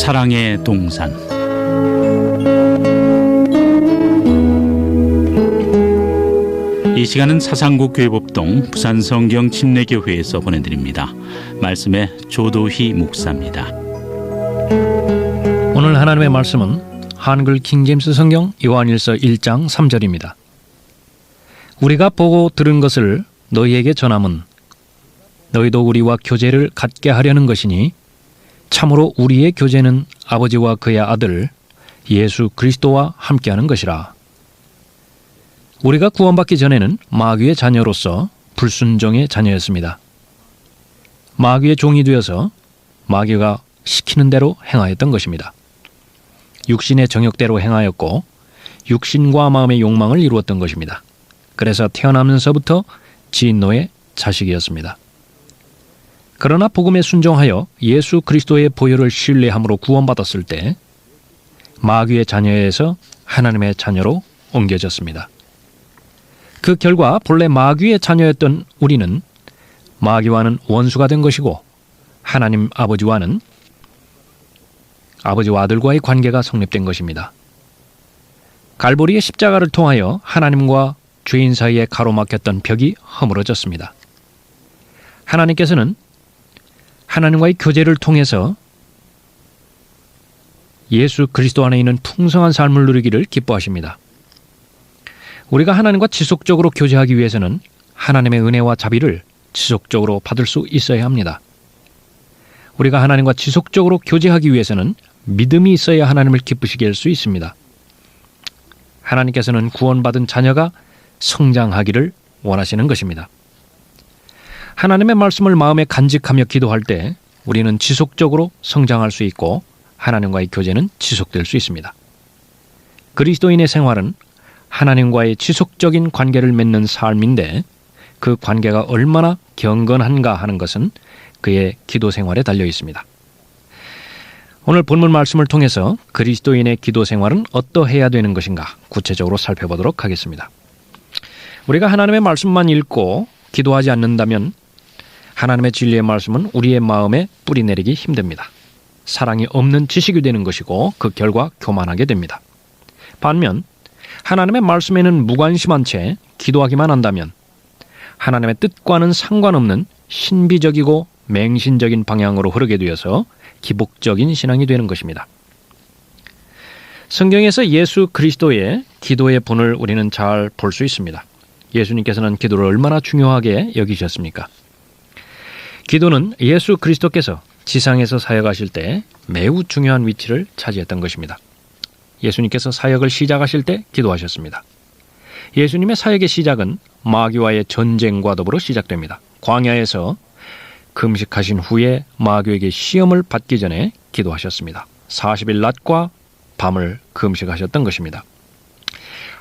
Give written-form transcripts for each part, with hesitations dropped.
사랑의 동산. 이 시간은 사상국 교회법동 부산성경 침례교회에서 보내드립니다. 말씀의 조도희 목사입니다. 오늘 하나님의 말씀은 한글 킹제임스 성경 요한일서 1장 3절입니다. 우리가 보고 들은 것을 너희에게 전함은 너희도 우리와 교제를 갖게 하려는 것이니 참으로 우리의 교제는 아버지와 그의 아들 예수 그리스도와 함께하는 것이라. 우리가 구원받기 전에는 마귀의 자녀로서 불순종의 자녀였습니다. 마귀의 종이 되어서 마귀가 시키는 대로 행하였던 것입니다. 육신의 정욕대로 행하였고 육신과 마음의 욕망을 이루었던 것입니다. 그래서 태어나면서부터 진노의 자식이었습니다. 그러나 복음에 순종하여 예수 그리스도의 보혈을 신뢰함으로 구원받았을 때 마귀의 자녀에서 하나님의 자녀로 옮겨졌습니다. 그 결과 본래 마귀의 자녀였던 우리는 마귀와는 원수가 된 것이고 하나님 아버지와는 아버지와 아들과의 관계가 성립된 것입니다. 갈보리의 십자가를 통하여 하나님과 죄인 사이에 가로막혔던 벽이 허물어졌습니다. 하나님께서는 하나님과의 교제를 통해서 예수 그리스도 안에 있는 풍성한 삶을 누리기를 기뻐하십니다. 우리가 하나님과 지속적으로 교제하기 위해서는 하나님의 은혜와 자비를 지속적으로 받을 수 있어야 합니다. 우리가 하나님과 지속적으로 교제하기 위해서는 믿음이 있어야 하나님을 기쁘시게 할 수 있습니다. 하나님께서는 구원받은 자녀가 성장하기를 원하시는 것입니다. 하나님의 말씀을 마음에 간직하며 기도할 때 우리는 지속적으로 성장할 수 있고 하나님과의 교제는 지속될 수 있습니다. 그리스도인의 생활은 하나님과의 지속적인 관계를 맺는 삶인데 그 관계가 얼마나 경건한가 하는 것은 그의 기도 생활에 달려 있습니다. 오늘 본문 말씀을 통해서 그리스도인의 기도 생활은 어떠해야 되는 것인가 구체적으로 살펴보도록 하겠습니다. 우리가 하나님의 말씀만 읽고 기도하지 않는다면 하나님의 진리의 말씀은 우리의 마음에 뿌리 내리기 힘듭니다. 사랑이 없는 지식이 되는 것이고 그 결과 교만하게 됩니다. 반면 하나님의 말씀에는 무관심한 채 기도하기만 한다면 하나님의 뜻과는 상관없는 신비적이고 맹신적인 방향으로 흐르게 되어서 기복적인 신앙이 되는 것입니다. 성경에서 예수 그리스도의 기도의 본을 우리는 잘 볼 수 있습니다. 예수님께서는 기도를 얼마나 중요하게 여기셨습니까? 기도는 예수 그리스도께서 지상에서 사역하실 때 매우 중요한 위치를 차지했던 것입니다. 예수님께서 사역을 시작하실 때 기도하셨습니다. 예수님의 사역의 시작은 마귀와의 전쟁과 더불어 시작됩니다. 광야에서 금식하신 후에 마귀에게 시험을 받기 전에 기도하셨습니다. 40일 낮과 밤을 금식하셨던 것입니다.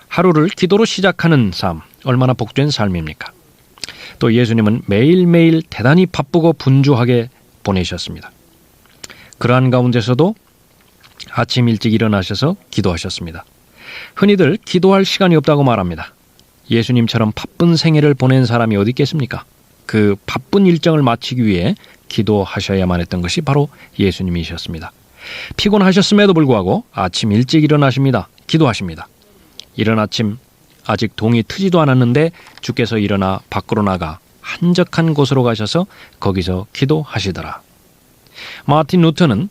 하루를 기도로 시작하는 삶, 얼마나 복된 삶입니까? 또 예수님은 매일매일 대단히 바쁘고 분주하게 보내셨습니다. 그러한 가운데서도 아침 일찍 일어나셔서 기도하셨습니다. 흔히들 기도할 시간이 없다고 말합니다. 예수님처럼 바쁜 생애를 보낸 사람이 어디 있겠습니까? 그 바쁜 일정을 마치기 위해 기도하셔야만 했던 것이 바로 예수님이셨습니다. 피곤하셨음에도 불구하고 아침 일찍 일어나십니다. 기도하십니다. 이른 아침 아직 동이 트지도 않았는데 주께서 일어나 밖으로 나가 한적한 곳으로 가셔서 거기서 기도하시더라. 마틴 루터는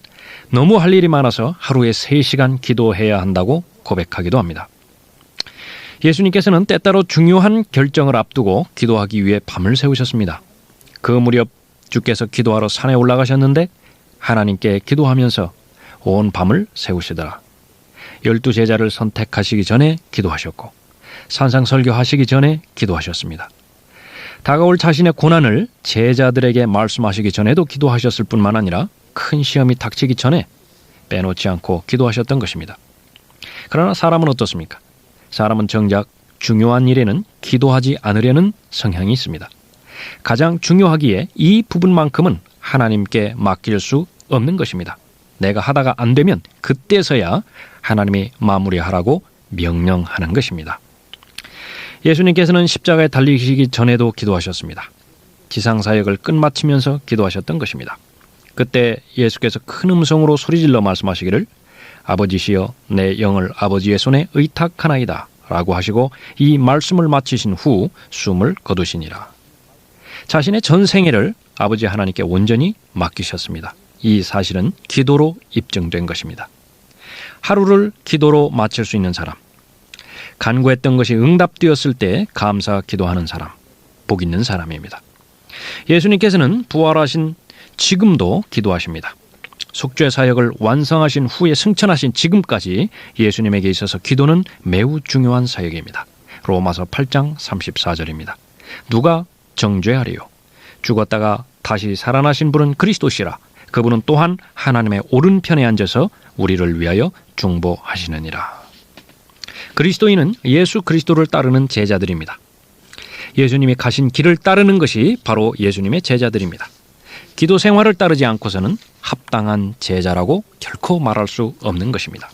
너무 할 일이 많아서 하루에 3시간 기도해야 한다고 고백하기도 합니다. 예수님께서는 때따로 중요한 결정을 앞두고 기도하기 위해 밤을 새우셨습니다. 그 무렵 주께서 기도하러 산에 올라가셨는데 하나님께 기도하면서 온 밤을 새우시더라. 12제자를 선택하시기 전에 기도하셨고 산상설교하시기 전에 기도하셨습니다. 다가올 자신의 고난을 제자들에게 말씀하시기 전에도 기도하셨을 뿐만 아니라 큰 시험이 닥치기 전에 빼놓지 않고 기도하셨던 것입니다. 그러나 사람은 어떻습니까? 사람은 정작 중요한 일에는 기도하지 않으려는 성향이 있습니다. 가장 중요하기에 이 부분만큼은 하나님께 맡길 수 없는 것입니다. 내가 하다가 안 되면 그때서야 하나님이 마무리하라고 명령하는 것입니다. 예수님께서는 십자가에 달리시기 전에도 기도하셨습니다. 지상사역을 끝마치면서 기도하셨던 것입니다. 그때 예수께서 큰 음성으로 소리질러 말씀하시기를 아버지시여 내 영을 아버지의 손에 의탁하나이다 라고 하시고 이 말씀을 마치신 후 숨을 거두시니라. 자신의 전 생애를 아버지 하나님께 온전히 맡기셨습니다. 이 사실은 기도로 입증된 것입니다. 하루를 기도로 마칠 수 있는 사람, 간구했던 것이 응답되었을 때 감사 기도하는 사람, 복 있는 사람입니다. 예수님께서는 부활하신 지금도 기도하십니다. 속죄 사역을 완성하신 후에 승천하신 지금까지 예수님에게 있어서 기도는 매우 중요한 사역입니다. 로마서 8장 34절입니다. 누가 정죄하리요? 죽었다가 다시 살아나신 분은 그리스도시라. 그분은 또한 하나님의 오른편에 앉아서 우리를 위하여 중보하시느니라. 그리스도인은 예수 그리스도를 따르는 제자들입니다. 예수님이 가신 길을 따르는 것이 바로 예수님의 제자들입니다. 기도 생활을 따르지 않고서는 합당한 제자라고 결코 말할 수 없는 것입니다.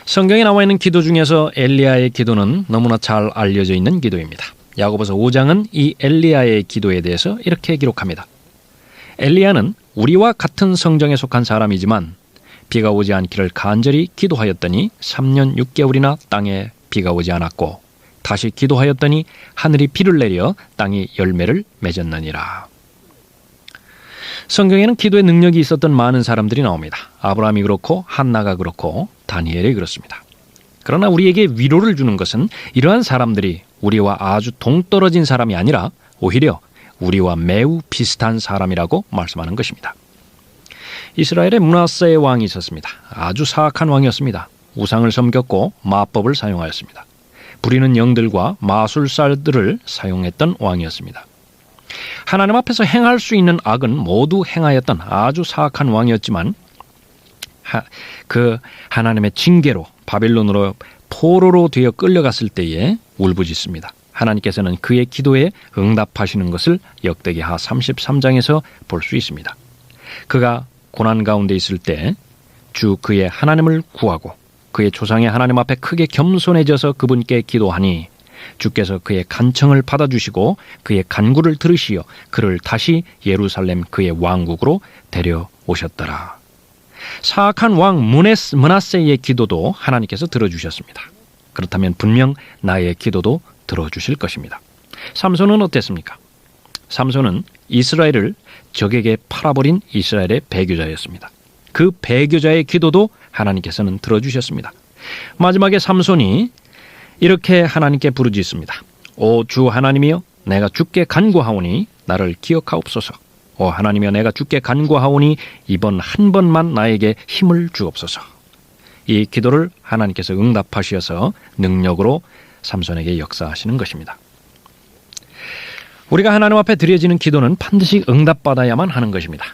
성경에 나와 있는 기도 중에서 엘리야의 기도는 너무나 잘 알려져 있는 기도입니다. 야고보서 5장은 이 엘리야의 기도에 대해서 이렇게 기록합니다. 엘리야는 우리와 같은 성정에 속한 사람이지만 비가 오지 않기를 간절히 기도하였더니 3년 6개월이나 땅에 비가 오지 않았고 다시 기도하였더니 하늘이 비를 내려 땅이 열매를 맺었느니라. 성경에는 기도의 능력이 있었던 많은 사람들이 나옵니다. 아브라함이 그렇고 한나가 그렇고 다니엘이 그렇습니다. 그러나 우리에게 위로를 주는 것은 이러한 사람들이 우리와 아주 동떨어진 사람이 아니라 오히려 우리와 매우 비슷한 사람이라고 말씀하는 것입니다. 이스라엘에 므낫세의 왕이 있었습니다. 아주 사악한 왕이었습니다. 우상을 섬겼고 마법을 사용하였습니다. 부리는 영들과 마술사들을 사용했던 왕이었습니다. 하나님 앞에서 행할 수 있는 악은 모두 행하였던 아주 사악한 왕이었지만 그 하나님의 징계로 바빌론으로 포로로 되어 끌려갔을 때에 울부짖습니다. 하나님께서는 그의 기도에 응답하시는 것을 역대기하 33장에서 볼 수 있습니다. 그가 고난 가운데 있을 때 주 그의 하나님을 구하고 그의 조상의 하나님 앞에 크게 겸손해져서 그분께 기도하니 주께서 그의 간청을 받아주시고 그의 간구를 들으시어 그를 다시 예루살렘 그의 왕국으로 데려오셨더라. 사악한 왕 므낫세의 기도도 하나님께서 들어주셨습니다. 그렇다면 분명 나의 기도도 들어주실 것입니다. 삼손은 어땠습니까? 삼손은 이스라엘을 적에게 팔아버린 이스라엘의 배교자였습니다. 그 배교자의 기도도 하나님께서는 들어주셨습니다. 마지막에 삼손이 이렇게 하나님께 부르짖습니다. 오 주 하나님이여 내가 주께 간구하오니 나를 기억하옵소서. 오 하나님이여 내가 주께 간구하오니 이번 한 번만 나에게 힘을 주옵소서. 이 기도를 하나님께서 응답하셔서 능력으로 삼손에게 역사하시는 것입니다. 우리가 하나님 앞에 드려지는 기도는 반드시 응답받아야만 하는 것입니다.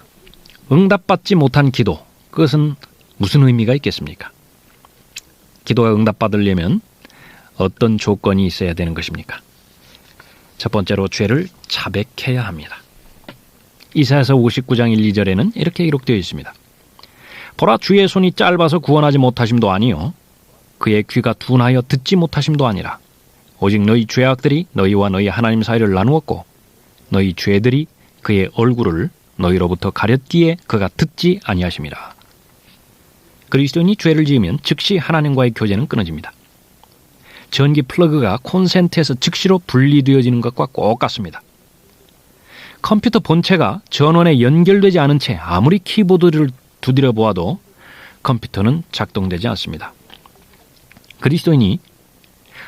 응답받지 못한 기도, 그것은 무슨 의미가 있겠습니까? 기도가 응답받으려면 어떤 조건이 있어야 되는 것입니까? 첫 번째로 죄를 자백해야 합니다. 이사야서 59장 1, 2절에는 이렇게 기록되어 있습니다. 보라 주의 손이 짧아서 구원하지 못하심도 아니요 그의 귀가 둔하여 듣지 못하심도 아니라 오직 너희 죄악들이 너희와 너희 하나님 사이를 나누었고 너희 죄들이 그의 얼굴을 너희로부터 가렸기에 그가 듣지 아니하심이라. 그리스도인이 죄를 지으면 즉시 하나님과의 교제는 끊어집니다. 전기 플러그가 콘센트에서 즉시로 분리되어지는 것과 똑같습니다. 컴퓨터 본체가 전원에 연결되지 않은 채 아무리 키보드를 두드려 보아도 컴퓨터는 작동되지 않습니다. 그리스도인이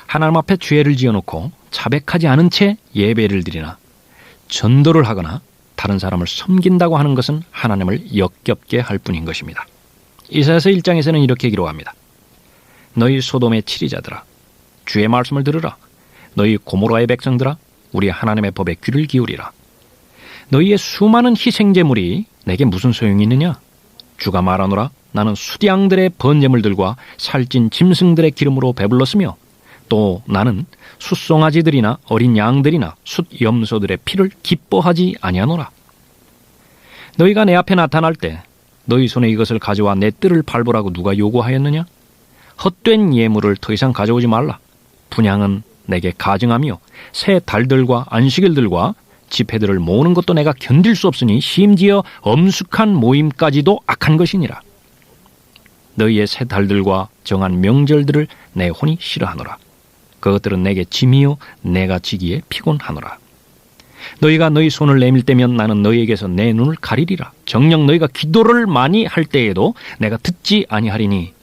하나님 앞에 죄를 지어놓고 자백하지 않은 채 예배를 드리나 전도를 하거나 다른 사람을 섬긴다고 하는 것은 하나님을 역겹게 할 뿐인 것입니다. 이사야서 1장에서는 이렇게 기록합니다. 너희 소돔의 치리자들아 주의 말씀을 들으라. 너희 고모라의 백성들아 우리 하나님의 법에 귀를 기울이라. 너희의 수많은 희생제물이 내게 무슨 소용이 있느냐? 주가 말하노라. 나는 숫양들의 번제물들과 살찐 짐승들의 기름으로 배불렀으며 또 나는 숫송아지들이나 어린 양들이나 숫염소들의 피를 기뻐하지 아니하노라. 너희가 내 앞에 나타날 때 너희 손에 이것을 가져와 내 뜰을 밟으라고 누가 요구하였느냐? 헛된 예물을 더 이상 가져오지 말라. 분향은 내게 가증하며 새 달들과 안식일들과 집회들을 모으는 것도 내가 견딜 수 없으니 심지어 엄숙한 모임까지도 악한 것이니라. 너희의 새 달들과 정한 명절들을 내 혼이 싫어하노라. 그것들은 내게 짐이요 내가 지기에 피곤하노라. 너희가 너희 손을 내밀 때면 나는 너희에게서 내 눈을 가리리라. 정녕 너희가 기도를 많이 할 때에도 내가 듣지 아니하리니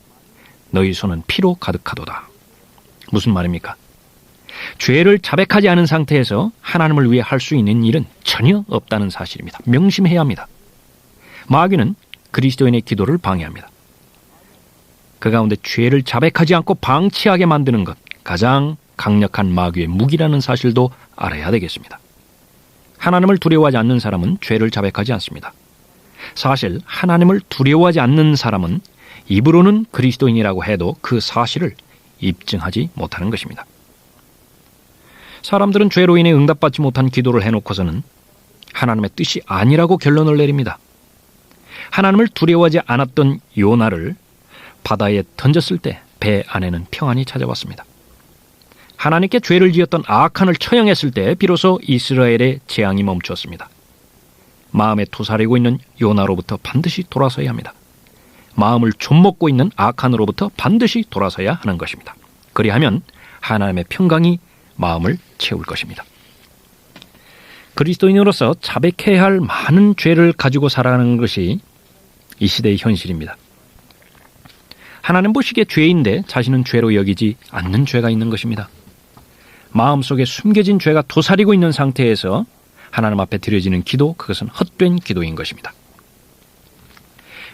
너희 손은 피로 가득하도다. 무슨 말입니까? 죄를 자백하지 않은 상태에서 하나님을 위해 할 수 있는 일은 전혀 없다는 사실입니다. 명심해야 합니다. 마귀는 그리스도인의 기도를 방해합니다. 그 가운데 죄를 자백하지 않고 방치하게 만드는 것, 가장 강력한 마귀의 무기라는 사실도 알아야 되겠습니다. 하나님을 두려워하지 않는 사람은 죄를 자백하지 않습니다. 사실 하나님을 두려워하지 않는 사람은 입으로는 그리스도인이라고 해도 그 사실을 입증하지 못하는 것입니다. 사람들은 죄로 인해 응답받지 못한 기도를 해놓고서는 하나님의 뜻이 아니라고 결론을 내립니다. 하나님을 두려워하지 않았던 요나를 바다에 던졌을 때 배 안에는 평안이 찾아왔습니다. 하나님께 죄를 지었던 아칸을 처형했을 때 비로소 이스라엘의 재앙이 멈추었습니다. 마음에 토사리고 있는 요나로부터 반드시 돌아서야 합니다. 마음을 좀먹고 있는 아칸으로부터 반드시 돌아서야 하는 것입니다. 그리하면 하나님의 평강이 마음을 채울 것입니다. 그리스도인으로서 자백해야 할 많은 죄를 가지고 살아가는 것이 이 시대의 현실입니다. 하나님 보시기에 죄인데 자신은 죄로 여기지 않는 죄가 있는 것입니다. 마음속에 숨겨진 죄가 도사리고 있는 상태에서 하나님 앞에 드려지는 기도, 그것은 헛된 기도인 것입니다.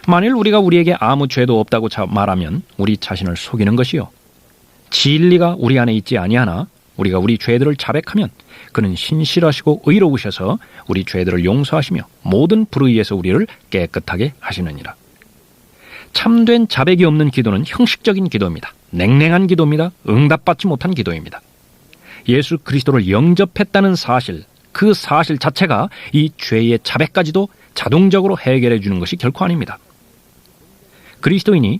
만일 우리가 우리에게 아무 죄도 없다고 말하면 우리 자신을 속이는 것이요, 진리가 우리 안에 있지 아니하나 우리가 우리 죄들을 자백하면 그는 신실하시고 의로우셔서 우리 죄들을 용서하시며 모든 불의에서 우리를 깨끗하게 하시느니라. 참된 자백이 없는 기도는 형식적인 기도입니다. 냉랭한 기도입니다. 응답받지 못한 기도입니다. 예수 그리스도를 영접했다는 사실, 그 사실 자체가 이 죄의 자백까지도 자동적으로 해결해 주는 것이 결코 아닙니다. 그리스도인이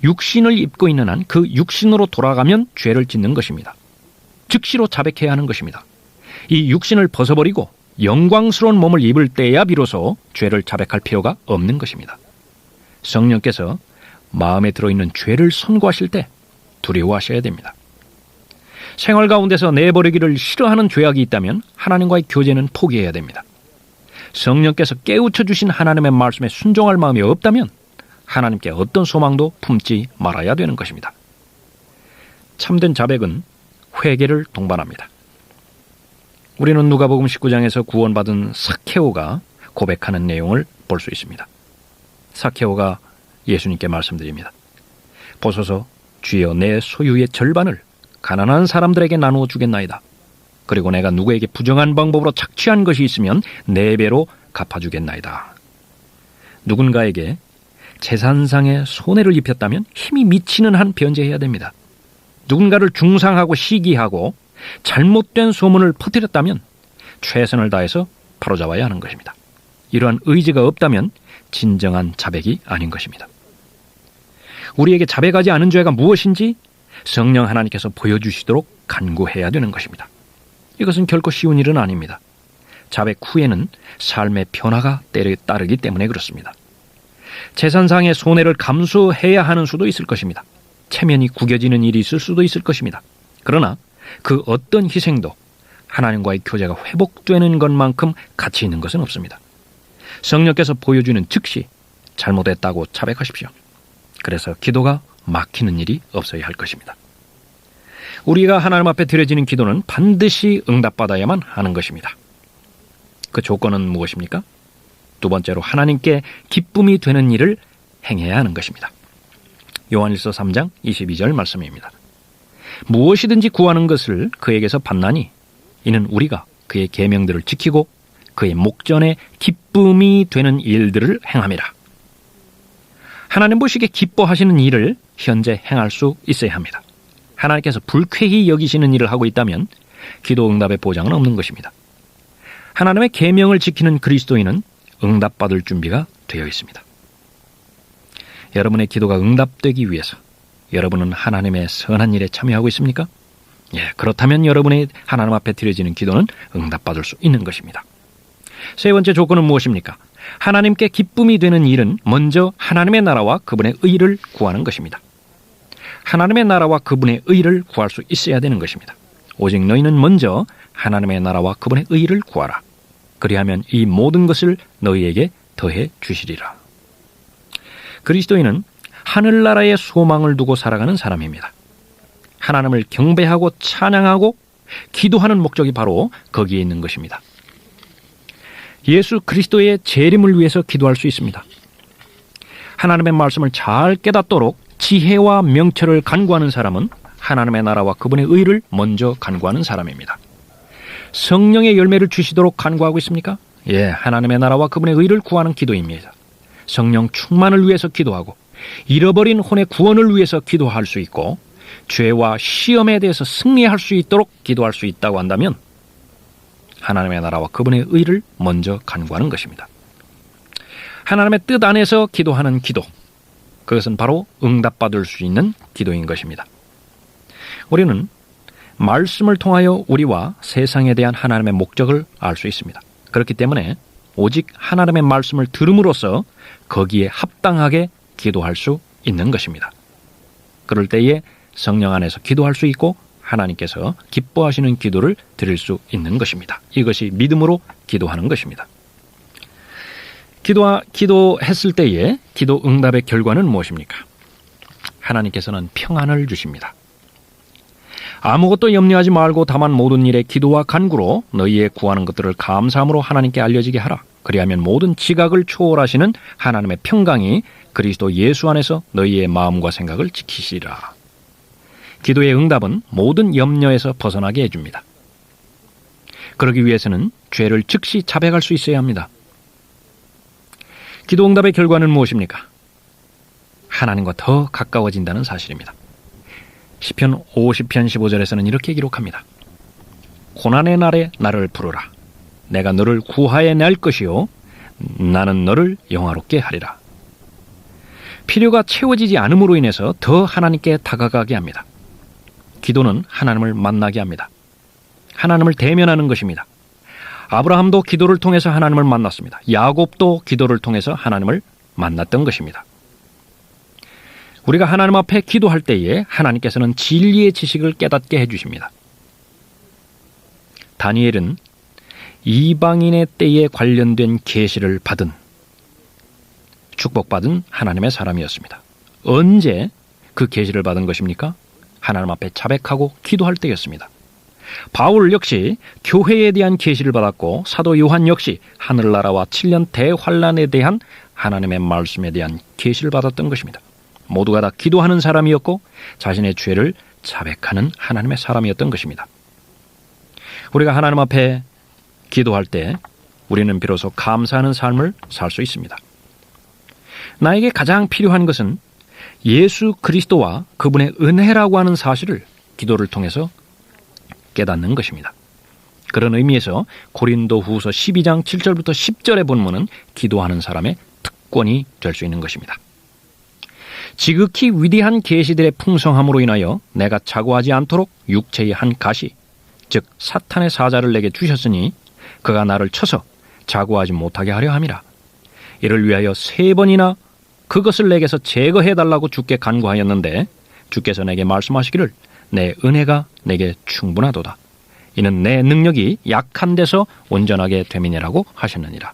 육신을 입고 있는 한 그 육신으로 돌아가면 죄를 짓는 것입니다. 즉시로 자백해야 하는 것입니다. 이 육신을 벗어버리고 영광스러운 몸을 입을 때야 비로소 죄를 자백할 필요가 없는 것입니다. 성령께서 마음에 들어있는 죄를 선고하실 때 두려워하셔야 됩니다. 생활 가운데서 내버리기를 싫어하는 죄악이 있다면 하나님과의 교제는 포기해야 됩니다. 성령께서 깨우쳐 주신 하나님의 말씀에 순종할 마음이 없다면 하나님께 어떤 소망도 품지 말아야 되는 것입니다. 참된 자백은 회개를 동반합니다. 우리는 누가복음 19장에서 구원받은 삭케오가 고백하는 내용을 볼 수 있습니다. 삭케오가 예수님께 말씀드립니다. 보소서, 주여, 내 소유의 절반을 가난한 사람들에게 나누어 주겠나이다. 그리고 내가 누구에게 부정한 방법으로 착취한 것이 있으면 4배로 갚아주겠나이다. 누군가에게 재산상의 손해를 입혔다면 힘이 미치는 한 변제해야 됩니다. 누군가를 중상하고 시기하고 잘못된 소문을 퍼뜨렸다면 최선을 다해서 바로잡아야 하는 것입니다. 이러한 의지가 없다면 진정한 자백이 아닌 것입니다. 우리에게 자백하지 않은 죄가 무엇인지 성령 하나님께서 보여주시도록 간구해야 되는 것입니다. 이것은 결코 쉬운 일은 아닙니다. 자백 후에는 삶의 변화가 따르기 때문에 그렇습니다. 재산상의 손해를 감수해야 하는 수도 있을 것입니다. 체면이 구겨지는 일이 있을 수도 있을 것입니다. 그러나 그 어떤 희생도 하나님과의 교제가 회복되는 것만큼 가치 있는 것은 없습니다. 성령께서 보여주는 즉시 잘못했다고 자백하십시오. 그래서 기도가 막히는 일이 없어야 할 것입니다. 우리가 하나님 앞에 드려지는 기도는 반드시 응답받아야만 하는 것입니다. 그 조건은 무엇입니까? 두 번째로 하나님께 기쁨이 되는 일을 행해야 하는 것입니다. 요한일서 3장 22절 말씀입니다. 무엇이든지 구하는 것을 그에게서 받나니 이는 우리가 그의 계명들을 지키고 그의 목전에 기쁨이 되는 일들을 행함이라. 하나님 보시기에 기뻐하시는 일을 현재 행할 수 있어야 합니다. 하나님께서 불쾌히 여기시는 일을 하고 있다면 기도 응답의 보장은 없는 것입니다. 하나님의 계명을 지키는 그리스도인은 응답받을 준비가 되어 있습니다. 여러분의 기도가 응답되기 위해서 여러분은 하나님의 선한 일에 참여하고 있습니까? 예, 그렇다면 여러분의 하나님 앞에 드려지는 기도는 응답받을 수 있는 것입니다. 세 번째 조건은 무엇입니까? 하나님께 기쁨이 되는 일은 먼저 하나님의 나라와 그분의 의를 구하는 것입니다. 하나님의 나라와 그분의 의를 구할 수 있어야 되는 것입니다. 오직 너희는 먼저 하나님의 나라와 그분의 의를 구하라. 그리하면 이 모든 것을 너희에게 더해 주시리라. 그리스도인은 하늘나라의 소망을 두고 살아가는 사람입니다. 하나님을 경배하고 찬양하고 기도하는 목적이 바로 거기에 있는 것입니다. 예수 그리스도의 재림을 위해서 기도할 수 있습니다. 하나님의 말씀을 잘 깨닫도록 지혜와 명철을 간구하는 사람은 하나님의 나라와 그분의 의를 먼저 간구하는 사람입니다. 성령의 열매를 주시도록 간구하고 있습니까? 예, 하나님의 나라와 그분의 의를 구하는 기도입니다. 성령 충만을 위해서 기도하고 잃어버린 혼의 구원을 위해서 기도할 수 있고 죄와 시험에 대해서 승리할 수 있도록 기도할 수 있다고 한다면 하나님의 나라와 그분의 의를 먼저 간구하는 것입니다. 하나님의 뜻 안에서 기도하는 기도, 그것은 바로 응답받을 수 있는 기도인 것입니다. 우리는 말씀을 통하여 우리와 세상에 대한 하나님의 목적을 알 수 있습니다. 그렇기 때문에 오직 하나님의 말씀을 들음으로써 거기에 합당하게 기도할 수 있는 것입니다. 그럴 때에 성령 안에서 기도할 수 있고 하나님께서 기뻐하시는 기도를 드릴 수 있는 것입니다. 이것이 믿음으로 기도하는 것입니다. 기도했을 때에 기도 응답의 결과는 무엇입니까? 하나님께서는 평안을 주십니다. 아무것도 염려하지 말고 다만 모든 일에 기도와 간구로 너희의 구하는 것들을 감사함으로 하나님께 알려지게 하라. 그리하면 모든 지각을 초월하시는 하나님의 평강이 그리스도 예수 안에서 너희의 마음과 생각을 지키시리라. 기도의 응답은 모든 염려에서 벗어나게 해줍니다. 그러기 위해서는 죄를 즉시 자백할 수 있어야 합니다. 기도 응답의 결과는 무엇입니까? 하나님과 더 가까워진다는 사실입니다. 시편 50편 15절에서는 이렇게 기록합니다. 고난의 날에 나를 부르라. 내가 너를 구하여 낼 것이요 나는 너를 영화롭게 하리라. 필요가 채워지지 않음으로 인해서 더 하나님께 다가가게 합니다. 기도는 하나님을 만나게 합니다. 하나님을 대면하는 것입니다. 아브라함도 기도를 통해서 하나님을 만났습니다. 야곱도 기도를 통해서 하나님을 만났던 것입니다. 우리가 하나님 앞에 기도할 때에 하나님께서는 진리의 지식을 깨닫게 해주십니다. 다니엘은 이방인의 때에 관련된 계시를 받은 축복받은 하나님의 사람이었습니다. 언제 그 계시를 받은 것입니까? 하나님 앞에 자백하고 기도할 때였습니다. 바울 역시 교회에 대한 계시를 받았고 사도 요한 역시 하늘나라와 7년 대환란에 대한 하나님의 말씀에 대한 계시를 받았던 것입니다. 모두가 다 기도하는 사람이었고 자신의 죄를 자백하는 하나님의 사람이었던 것입니다. 우리가 하나님 앞에 기도할 때 우리는 비로소 감사하는 삶을 살 수 있습니다. 나에게 가장 필요한 것은 예수 그리스도와 그분의 은혜라고 하는 사실을 기도를 통해서 깨닫는 것입니다. 그런 의미에서 고린도후서 12장 7절부터 10절의 본문은 기도하는 사람의 특권이 될 수 있는 것입니다. 지극히 위대한 계시들의 풍성함으로 인하여 내가 자고하지 않도록 육체의 한 가시, 즉 사탄의 사자를 내게 주셨으니 그가 나를 쳐서 자고하지 못하게 하려 함이라. 이를 위하여 3번이나 그것을 내게서 제거해달라고 주께 간구하였는데 주께서 내게 말씀하시기를 내 은혜가 내게 충분하도다. 이는 내 능력이 약한 데서 온전하게 됨이니라고 하셨느니라.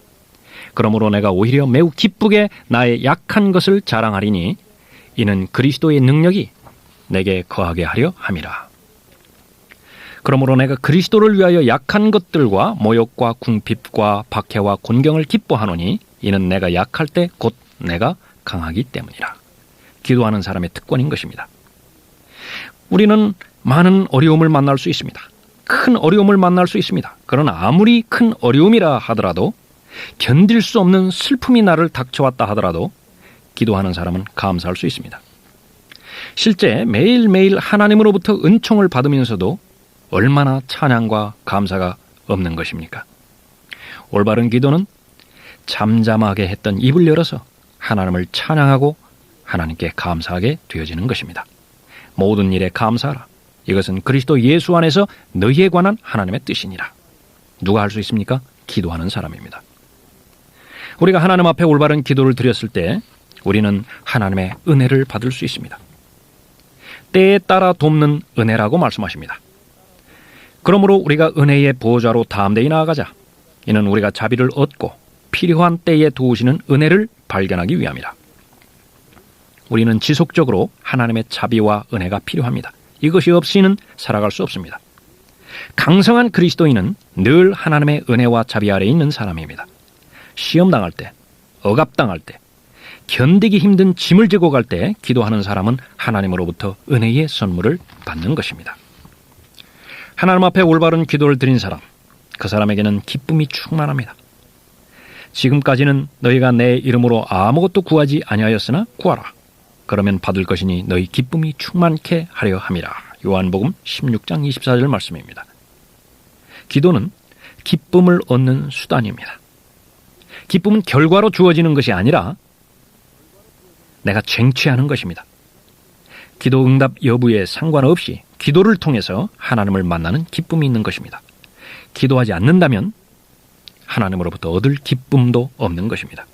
그러므로 내가 오히려 매우 기쁘게 나의 약한 것을 자랑하리니 이는 그리스도의 능력이 내게 거하게 하려 함이라. 그러므로 내가 그리스도를 위하여 약한 것들과 모욕과 궁핍과 박해와 곤경을 기뻐하노니 이는 내가 약할 때 곧 내가 강하기 때문이라. 기도하는 사람의 특권인 것입니다. 우리는 많은 어려움을 만날 수 있습니다. 큰 어려움을 만날 수 있습니다. 그러나 아무리 큰 어려움이라 하더라도 견딜 수 없는 슬픔이 나를 닥쳐왔다 하더라도 기도하는 사람은 감사할 수 있습니다. 실제 매일매일 하나님으로부터 은총을 받으면서도 얼마나 찬양과 감사가 없는 것입니까? 올바른 기도는 잠잠하게 했던 입을 열어서 하나님을 찬양하고 하나님께 감사하게 되어지는 것입니다. 모든 일에 감사하라. 이것은 그리스도 예수 안에서 너희에 관한 하나님의 뜻이니라. 누가 할 수 있습니까? 기도하는 사람입니다. 우리가 하나님 앞에 올바른 기도를 드렸을 때 우리는 하나님의 은혜를 받을 수 있습니다. 때에 따라 돕는 은혜라고 말씀하십니다. 그러므로 우리가 은혜의 보호자로 담대히 나아가자. 이는 우리가 자비를 얻고 필요한 때에 도우시는 은혜를 발견하기 위함이라. 우리는 지속적으로 하나님의 자비와 은혜가 필요합니다. 이것이 없이는 살아갈 수 없습니다. 강성한 그리스도인은 늘 하나님의 은혜와 자비 아래에 있는 사람입니다. 시험당할 때, 억압당할 때, 견디기 힘든 짐을 지고 갈 때 기도하는 사람은 하나님으로부터 은혜의 선물을 받는 것입니다. 하나님 앞에 올바른 기도를 드린 사람, 그 사람에게는 기쁨이 충만합니다. 지금까지는 너희가 내 이름으로 아무것도 구하지 아니하였으나 구하라. 그러면 받을 것이니 너희 기쁨이 충만케 하려 함이라. 요한복음 16장 24절 말씀입니다. 기도는 기쁨을 얻는 수단입니다. 기쁨은 결과로 주어지는 것이 아니라 내가 쟁취하는 것입니다. 기도 응답 여부에 상관없이 기도를 통해서 하나님을 만나는 기쁨이 있는 것입니다. 기도하지 않는다면 하나님으로부터 얻을 기쁨도 없는 것입니다.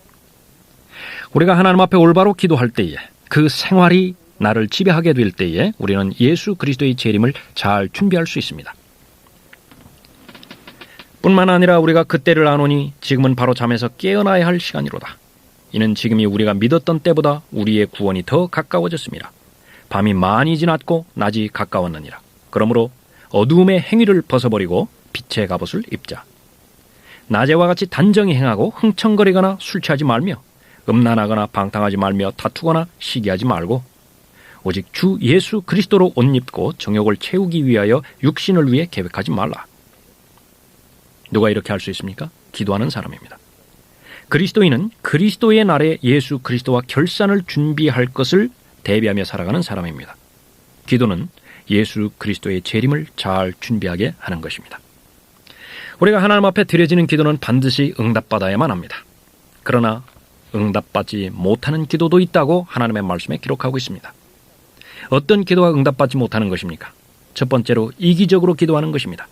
우리가 하나님 앞에 올바로 기도할 때에 그 생활이 나를 지배하게 될 때에 우리는 예수 그리스도의 재림을 잘 준비할 수 있습니다. 뿐만 아니라 우리가 그때를 아노니 지금은 바로 잠에서 깨어나야 할 시간이로다. 이는 지금이 우리가 믿었던 때보다 우리의 구원이 더 가까워졌습니다. 밤이 많이 지났고 낮이 가까웠느니라. 그러므로 어두움의 행위를 벗어버리고 빛의 갑옷을 입자. 낮에와 같이 단정히 행하고 흥청거리거나 술 취하지 말며 음란하거나 방탕하지 말며 다투거나 시기하지 말고 오직 주 예수 그리스도로 옷 입고 정욕을 채우기 위하여 육신을 위해 계획하지 말라. 누가 이렇게 할 수 있습니까? 기도하는 사람입니다. 그리스도인은 그리스도의 날에 예수 그리스도와 결산을 준비할 것을 대비하며 살아가는 사람입니다. 기도는 예수 그리스도의 재림을 잘 준비하게 하는 것입니다. 우리가 하나님 앞에 드려지는 기도는 반드시 응답받아야만 합니다. 그러나 응답받지 못하는 기도도 있다고 하나님의 말씀에 기록하고 있습니다. 어떤 기도가 응답받지 못하는 것입니까? 첫 번째로 이기적으로 기도하는 것입니다.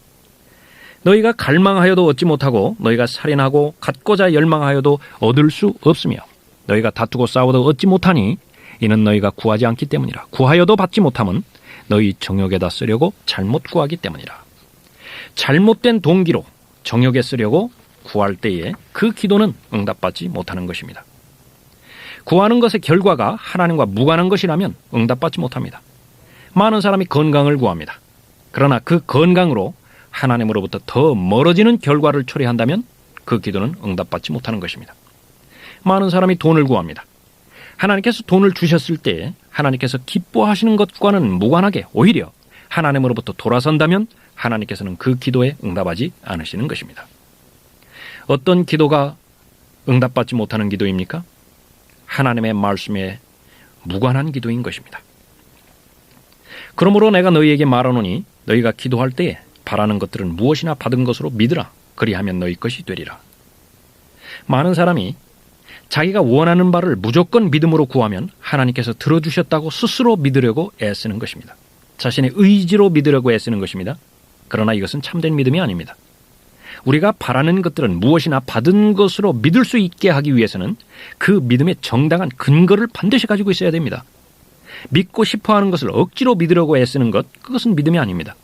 너희가 갈망하여도 얻지 못하고 너희가 살인하고 갖고자 열망하여도 얻을 수 없으며 너희가 다투고 싸워도 얻지 못하니 이는 너희가 구하지 않기 때문이라. 구하여도 받지 못함은 너희 정욕에다 쓰려고 잘못 구하기 때문이라. 잘못된 동기로 정욕에 쓰려고 구할 때에 그 기도는 응답받지 못하는 것입니다. 구하는 것의 결과가 하나님과 무관한 것이라면 응답받지 못합니다. 많은 사람이 건강을 구합니다. 그러나 그 건강으로 하나님으로부터 더 멀어지는 결과를 초래한다면 그 기도는 응답받지 못하는 것입니다. 많은 사람이 돈을 구합니다. 하나님께서 돈을 주셨을 때 하나님께서 기뻐하시는 것과는 무관하게 오히려 하나님으로부터 돌아선다면 하나님께서는 그 기도에 응답하지 않으시는 것입니다. 어떤 기도가 응답받지 못하는 기도입니까? 하나님의 말씀에 무관한 기도인 것입니다. 그러므로 내가 너희에게 말하노니 너희가 기도할 때에 바라는 것들은 무엇이나 받은 것으로 믿으라. 그리하면 너희 것이 되리라. 많은 사람이 자기가 원하는 바를 무조건 믿음으로 구하면 하나님께서 들어주셨다고 스스로 믿으려고 애쓰는 것입니다. 자신의 의지로 믿으려고 애쓰는 것입니다. 그러나 이것은 참된 믿음이 아닙니다. 우리가 바라는 것들은 무엇이나 받은 것으로 믿을 수 있게 하기 위해서는 그 믿음의 정당한 근거를 반드시 가지고 있어야 됩니다. 믿고 싶어하는 것을 억지로 믿으려고 애쓰는 것, 그것은 믿음이 아닙니다.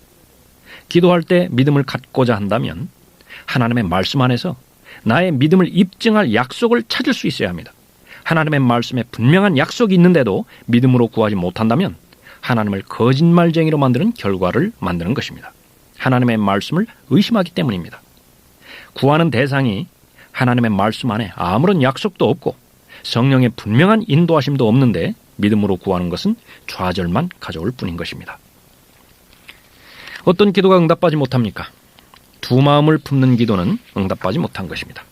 기도할 때 믿음을 갖고자 한다면 하나님의 말씀 안에서 나의 믿음을 입증할 약속을 찾을 수 있어야 합니다. 하나님의 말씀에 분명한 약속이 있는데도 믿음으로 구하지 못한다면 하나님을 거짓말쟁이로 만드는 결과를 만드는 것입니다. 하나님의 말씀을 의심하기 때문입니다. 구하는 대상이 하나님의 말씀 안에 아무런 약속도 없고 성령의 분명한 인도하심도 없는데 믿음으로 구하는 것은 좌절만 가져올 뿐인 것입니다. 어떤 기도가 응답받지 못합니까? 두 마음을 품는 기도는 응답받지 못한 것입니다.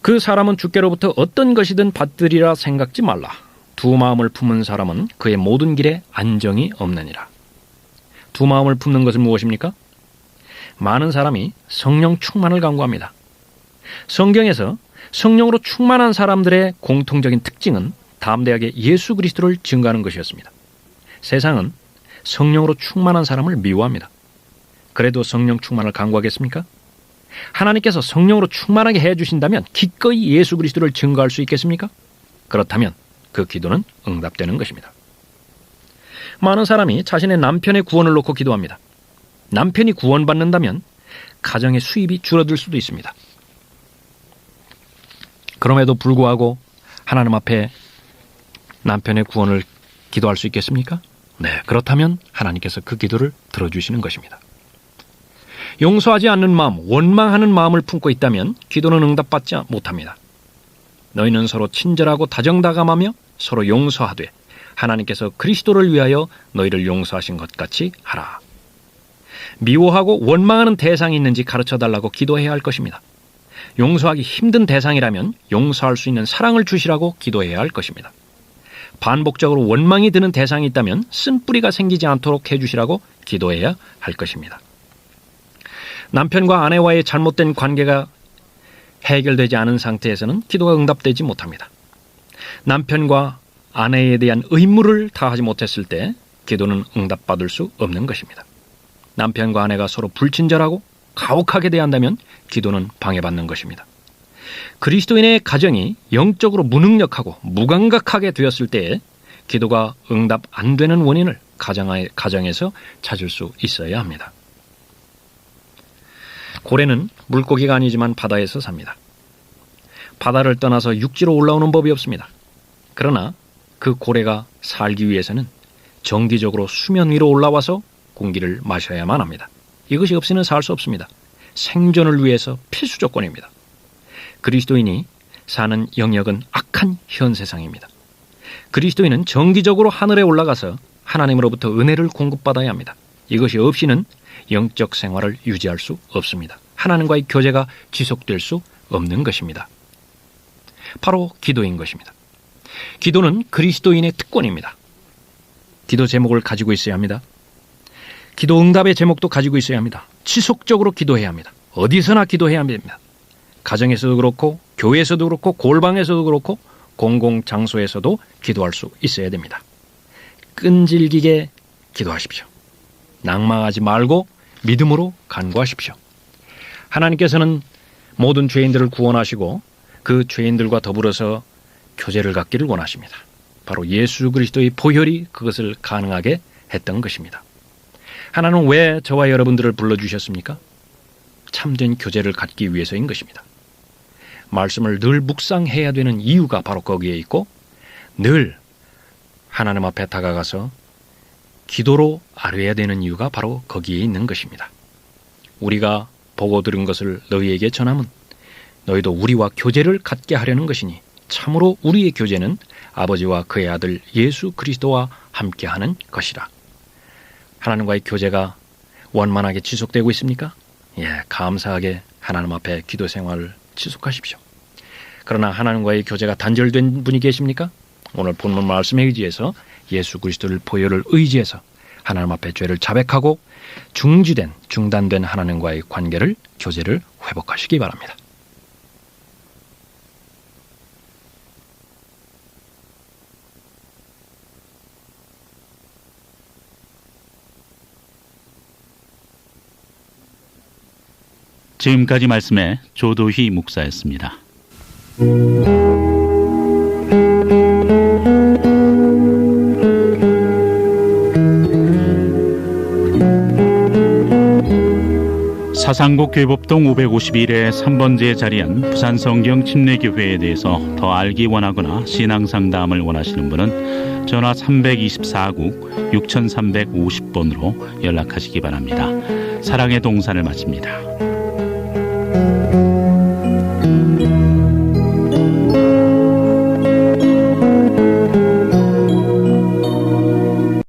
그 사람은 주께로부터 어떤 것이든 받으리라 생각지 말라. 두 마음을 품은 사람은 그의 모든 길에 안정이 없느니라. 두 마음을 품는 것은 무엇입니까? 많은 사람이 성령 충만을 간구합니다. 성경에서 성령으로 충만한 사람들의 공통적인 특징은 담대하게 예수 그리스도를 증거하는 것이었습니다. 세상은 성령으로 충만한 사람을 미워합니다. 그래도 성령 충만을 간구하겠습니까? 하나님께서 성령으로 충만하게 해주신다면 기꺼이 예수 그리스도를 증거할 수 있겠습니까? 그렇다면 그 기도는 응답되는 것입니다. 많은 사람이 자신의 남편의 구원을 놓고 기도합니다. 남편이 구원받는다면 가정의 수입이 줄어들 수도 있습니다. 그럼에도 불구하고 하나님 앞에 남편의 구원을 기도할 수 있겠습니까? 네, 그렇다면 하나님께서 그 기도를 들어주시는 것입니다. 용서하지 않는 마음, 원망하는 마음을 품고 있다면 기도는 응답받지 못합니다. 너희는 서로 친절하고 다정다감하며 서로 용서하되 하나님께서 그리스도를 위하여 너희를 용서하신 것 같이 하라. 미워하고 원망하는 대상이 있는지 가르쳐달라고 기도해야 할 것입니다. 용서하기 힘든 대상이라면 용서할 수 있는 사랑을 주시라고 기도해야 할 것입니다. 반복적으로 원망이 드는 대상이 있다면 쓴뿌리가 생기지 않도록 해주시라고 기도해야 할 것입니다. 남편과 아내와의 잘못된 관계가 해결되지 않은 상태에서는 기도가 응답되지 못합니다. 남편과 아내에 대한 의무를 다하지 못했을 때 기도는 응답받을 수 없는 것입니다. 남편과 아내가 서로 불친절하고 가혹하게 대한다면 기도는 방해받는 것입니다. 그리스도인의 가정이 영적으로 무능력하고 무감각하게 되었을 때에 기도가 응답 안 되는 원인을 가정에서 찾을 수 있어야 합니다. 고래는 물고기가 아니지만 바다에서 삽니다. 바다를 떠나서 육지로 올라오는 법이 없습니다. 그러나 그 고래가 살기 위해서는 정기적으로 수면 위로 올라와서 공기를 마셔야만 합니다. 이것이 없이는 살 수 없습니다. 생존을 위해서 필수 조건입니다. 그리스도인이 사는 영역은 악한 현 세상입니다. 그리스도인은 정기적으로 하늘에 올라가서 하나님으로부터 은혜를 공급받아야 합니다. 이것이 없이는 영적 생활을 유지할 수 없습니다. 하나님과의 교제가 지속될 수 없는 것입니다. 바로 기도인 것입니다. 기도는 그리스도인의 특권입니다. 기도 제목을 가지고 있어야 합니다. 기도 응답의 제목도 가지고 있어야 합니다. 지속적으로 기도해야 합니다. 어디서나 기도해야 합니다. 가정에서도 그렇고 교회에서도 그렇고 골방에서도 그렇고 공공장소에서도 기도할 수 있어야 됩니다. 끈질기게 기도하십시오. 낭망하지 말고 믿음으로 간구하십시오. 하나님께서는 모든 죄인들을 구원하시고 그 죄인들과 더불어서 교제를 갖기를 원하십니다. 바로 예수 그리스도의 보혈이 그것을 가능하게 했던 것입니다. 하나님은 왜 저와 여러분들을 불러주셨습니까? 참된 교제를 갖기 위해서인 것입니다. 말씀을 늘 묵상해야 되는 이유가 바로 거기에 있고 늘 하나님 앞에 다가가서 기도로 아뢰야 되는 이유가 바로 거기에 있는 것입니다. 우리가 보고 들은 것을 너희에게 전함은 너희도 우리와 교제를 갖게 하려는 것이니 참으로 우리의 교제는 아버지와 그의 아들 예수 그리스도와 함께하는 것이라. 하나님과의 교제가 원만하게 지속되고 있습니까? 예, 감사하게 하나님 앞에 기도 생활을 지속하십시오. 그러나 하나님과의 교제가 단절된 분이 계십니까? 오늘 본문 말씀에 의지해서 예수 그리스도를 보혈을 의지해서 하나님 앞에 죄를 자백하고 중단된 하나님과의 관계를 교제를 회복하시기 바랍니다. 지금까지 말씀에 조도희 목사였습니다. 사상국 교회법동 551의 3번지에 자리한 부산성경 침례교회에 대해서 더 알기 원하거나 신앙상담을 원하시는 분은 전화 324국 6350번으로 연락하시기 바랍니다. 사랑의 동산을 마칩니다.